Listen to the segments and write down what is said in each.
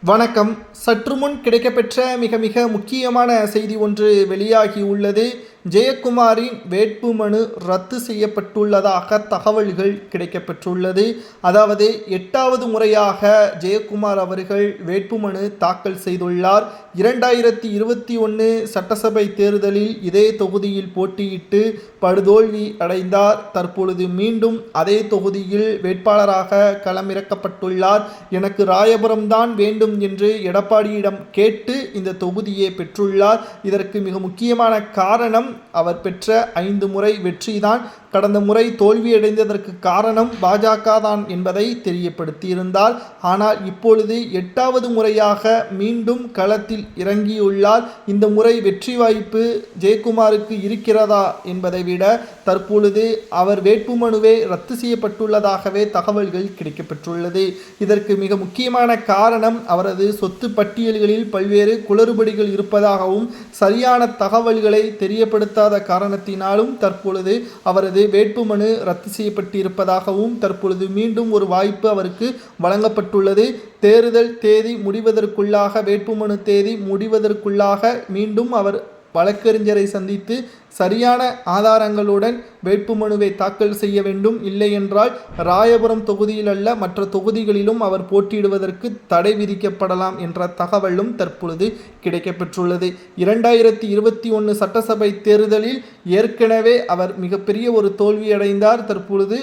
வணக்கம். சற்றுமுன் கிடைக்கப்பெற்ற மிக மிக முக்கியமான செய்தி ஒன்று வெளியாகி உள்ளது. ஜெயக்குமாரின் வேட்புமனு ரத்து செய்யப்பட்டுள்ளதாக தகவல்கள் கிடைக்கப்பெற்றுள்ளது. அதாவது 8வது முறையாக ஜெயக்குமார் அவர்கள் வேட்புமனு தாக்கல் செய்துள்ளார். 2021 சட்டசபை தேர்தலில் இதே தொகுதியில் போட்டியிட்டு படுதோல்வி அடைந்தார். தற்பொழுது மீண்டும் அதே தொகுதியில் வேட்பாளராக களமிறக்கப்பட்டுள்ளார். எனக்கு ராயபுரம் தான் வேண்டும் என்று எடப்பாடியிடம் கேட்டு இந்த தொகுதியை பெற்றுள்ளார். இதற்கு மிக முக்கியமான காரணம் அவர் பெற்ற 5 முறை வெற்றிதான். கடந்த முறை தோல்வியடைந்ததற்கு காரணம் பாஜக தான் என்பதை தெரியப்படுத்தியிருந்தார். ஆனால் இப்பொழுது 8வது முறையாக மீண்டும் களத்தில் இறங்கியுள்ளார். இந்த முறை வெற்றி வாய்ப்பு ஜெயக்குமாருக்கு இருக்கிறதா என்பதை விட தற்பொழுது அவர் வேட்புமனுவே ரத்து செய்யப்பட்டுள்ளதாகவே தகவல்கள் கிடைக்கப்பெற்றுள்ளது. இதற்கு மிக முக்கியமான காரணம் அவரது சொத்து பட்டியல்களில் பல்வேறு குளறுபடிகள் இருப்பதாகவும் சரியான தகவல்களை தெரியப்படுத்தாத காரணத்தினாலும் தற்பொழுது அவரது வேட்புமனு ரத்து செய்யப்பட்டிருப்பதாகவும் தற்பொழுது மீண்டும் ஒரு வாய்ப்பு அவருக்கு வழங்கப்பட்டுள்ளது. தேர்தல் தேதி முடிவதற்குள்ளாக வேட்புமனு தேதி முடிவதற்குள்ளாக மீண்டும் அவர் வழக்கறிஞரை சந்தித்து சரியான ஆதாரங்களுடன் வேட்புமனுவை தாக்கல் செய்ய வேண்டும். இல்லை என்றால் ராயபுரம் தொகுதியில் அல்ல மற்ற தொகுதிகளிலும் அவர் போட்டியிடுவதற்கு தடை விதிக்கப்படலாம் என்ற தகவலும் தற்பொழுது கிடைக்கப்பெற்றுள்ளது. 2021 சட்டசபை தேர்தலில் ஏற்கனவே அவர் மிகப்பெரிய ஒரு தோல்வியடைந்தார். தற்பொழுது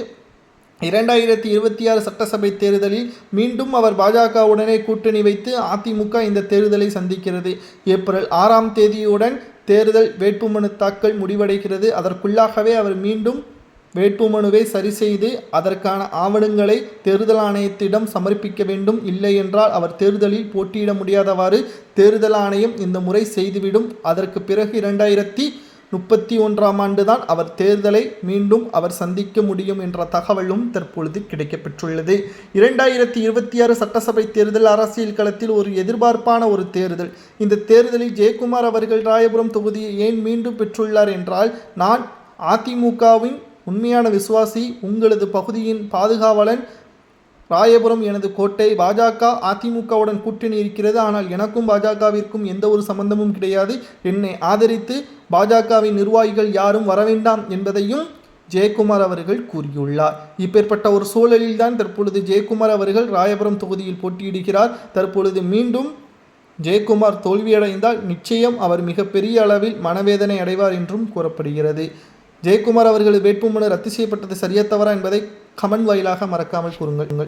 2026 சட்டசபை தேர்தலில் மீண்டும் அவர் பாஜகவுடனே கூட்டணி வைத்து அதிமுக இந்த தேர்தலை சந்திக்கிறது. ஏப்ரல் 6ஆம் தேதியுடன் தேர்தல் வேட்புமனு தாக்கல் முடிவடைகிறது. அதற்குள்ளாகவே அவர் மீண்டும் வேட்புமனுவை சரி செய்து அதற்கான ஆவணங்களை தேர்தல் ஆணையத்திடம் சமர்ப்பிக்க வேண்டும். இல்லை என்றால் அவர் தேர்தலில் போட்டியிட முடியாதவாறு தேர்தல் ஆணையம் இந்த முறை செய்துவிடும். அதற்கு பிறகு 2031ஆம் ஆண்டு தான் அவர் தேர்தலை மீண்டும் அவர் சந்திக்க முடியும் என்ற தகவலும் தற்பொழுது கிடைக்கப்பெற்றுள்ளது. 2026 சட்டசபை தேர்தல் அரசியல் களத்தில் ஒரு எதிர்பார்ப்பான ஒரு தேர்தல். இந்த தேர்தலில் ஜெயக்குமார் அவர்கள் ராயபுரம் தொகுதியை ஏன் மீண்டும் பெற்றுள்ளார் என்றால், நான் அதிமுகவின் உண்மையான விசுவாசி, உங்களது பகுதியின் பாதுகாவலன், ராயபுரம் எனது கோட்டை, பாஜக அதிமுகவுடன் கூட்டணி இருக்கிறது, ஆனால் எனக்கும் பாஜகவிற்கும் எந்த ஒரு சம்பந்தமும் கிடையாது, என்னை ஆதரித்து பாஜகவின் நிர்வாகிகள் யாரும் வரவேண்டாம் என்பதையும் ஜெயக்குமார் அவர்கள் கூறியுள்ளார். இப்பேற்பட்ட ஒரு சூழலில் தான் தற்பொழுது ஜெயக்குமார் அவர்கள் ராயபுரம் தொகுதியில் போட்டியிடுகிறார். தற்பொழுது மீண்டும் ஜெயக்குமார் தோல்வியடைந்தால் நிச்சயம் அவர் மிகப்பெரிய அளவில் மனவேதனை அடைவார் என்றும் கூறப்படுகிறது. ஜெயக்குமார் அவர்கள் வேட்புமனு ரத்து செய்யப்பட்டது சரியா தவறா என்பதை கமெண்ட் வாயிலாக மறக்காமல் கூறுங்கள்.